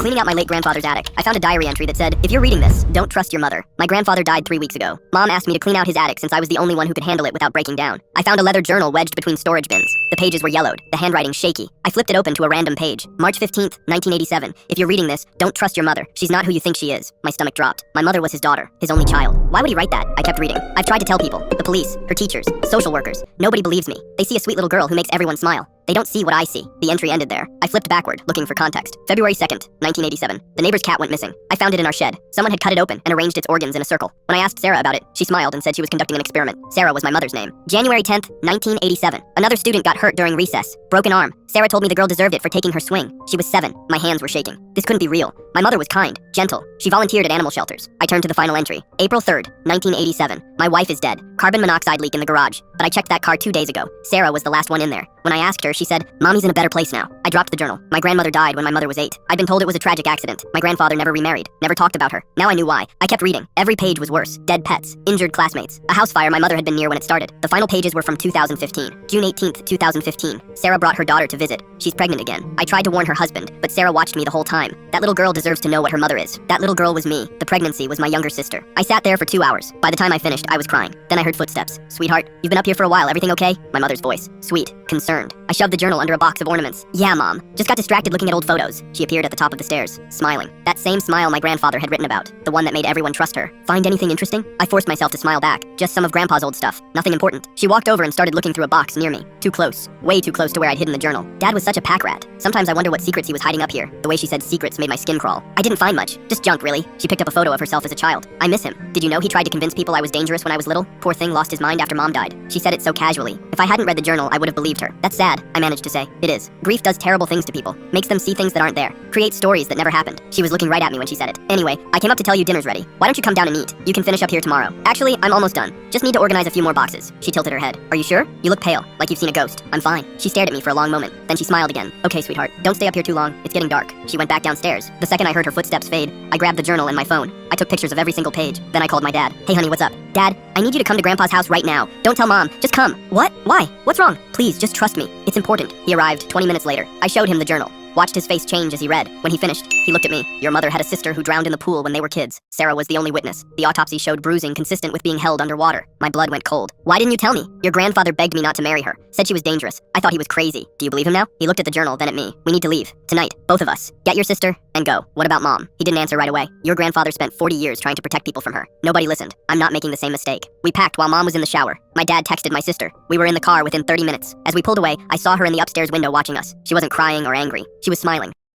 cleaning out my late grandfather's attic, I found a diary entry that said, "If you're reading this, don't trust your mother. My grandfather died 3 weeks ago. Mom asked me to clean out his attic since I was the only one who could handle it without breaking down. I found a leather journal wedged between storage bins. The pages were yellowed, the handwriting shaky. I flipped it open to a random page. March 15th, 1987. If you're reading this, don't trust your mother. She's not who you think she is." My stomach dropped. My mother was his daughter, his only child. Why would he write that? I kept reading. I've tried to tell people, the police, her teachers, social workers. Nobody believes me. They see a sweet little girl who makes everyone smile. They don't see what I see. The entry ended there. I flipped backward, looking for context. February 2nd, 1987. The neighbor's cat went missing. I found it in our shed. Someone had cut it open and arranged its organs in a circle. When I asked Sarah about it, she smiled and said she was conducting an experiment. Sarah was my mother's name. January 10th, 1987. Another student got hurt during recess. Broken arm. Sarah told me the girl deserved it for taking her swing. She was 7. My hands were shaking. This couldn't be real. My mother was kind, gentle. She volunteered at animal shelters. I turned to the final entry. April 3rd, 1987. My wife is dead. Carbon monoxide leak in the garage. But I checked that car 2 days ago. Sarah was the last one in there. When I asked her, she said, "Mommy's in a better place now." I dropped the journal. My grandmother died when my mother was 8. I'd been told it was a tragic accident. My grandfather never remarried, never talked about her. Now I knew why. I kept reading. Every page was worse. Dead pets, injured classmates, a house fire my mother had been near when it started. The final pages were from 2015. June 18th, 2015. Sarah brought her daughter to visit. She's pregnant again. I tried to warn her husband, but Sarah watched me the whole time. That little girl deserves to know what her mother is. That little girl was me. The pregnancy was my younger sister. I sat there for 2 hours. By the time I finished, I was crying. Then I heard footsteps. "Sweetheart, you've been up here for a while. Everything okay?" My mother's voice. Sweet, concerned. I shoved the journal under a box of ornaments. "Yeah, Mom. Just got distracted looking at old photos." She appeared at the top of the stairs, smiling. That same smile my grandfather had written about. The one that made everyone trust her. "Find anything interesting?" I forced myself to smile back. "Just some of Grandpa's old stuff. Nothing important." She walked over and started looking through a box near me. Too close. Way too close to where I'd hidden the journal. Dad was such a pack rat. Sometimes I wonder what secrets he was hiding up here. The way she said secrets made my skin crawl. I didn't find much. Just junk, really. She picked up a photo of herself as a child. I miss him. Did you know he tried to convince people I was dangerous when I was little? Poor thing lost his mind after Mom died. She said it so casually. If I hadn't read the journal, I would have believed her. "That's sad," I managed to say. "It is. Grief does terrible things to people. Makes them see things that aren't there. Creates stories that never happened." She was looking right at me when she said it. "Anyway, I came up to tell you dinner's ready. Why don't you come down and eat? You can finish up here tomorrow." "Actually, I'm almost done. Just need to organize a few more boxes." She tilted her head. "Are you sure? You look pale, like you've seen a ghost." "I'm fine." She stared at me for a long moment. Then she smiled again. "Okay, sweetheart. Don't stay up here too long. It's getting dark." She went back downstairs. The second I heard her footsteps fade, I grabbed the journal and my phone. I took pictures of every single page. Then I called my dad. "Hey honey, what's up?" "Dad, I need you to come to Grandpa's house right now. Don't tell Mom. Just come." "What? Why? What's wrong?" "Please, just trust me. It's important." He arrived 20 minutes later. I showed him the journal. Watched his face change as he read. When he finished, he looked at me. "Your mother had a sister who drowned in the pool when they were kids. Sarah was the only witness. The autopsy showed bruising consistent with being held underwater." My blood went cold. "Why didn't you tell me? Your grandfather begged me not to marry her. Said she was dangerous. I thought he was crazy. Do you believe him now?" He looked at the journal, then at me. "We need to leave. Tonight. Both of us. Get your sister and go." "What about Mom?" He didn't answer right away. "Your grandfather spent 40 years trying to protect people from her. Nobody listened. I'm not making the same mistake." We packed while Mom was in the shower. My dad texted my sister. We were in the car within 30 minutes. As we pulled away, I saw her in the upstairs window watching us. She wasn't crying or angry. She was smiling.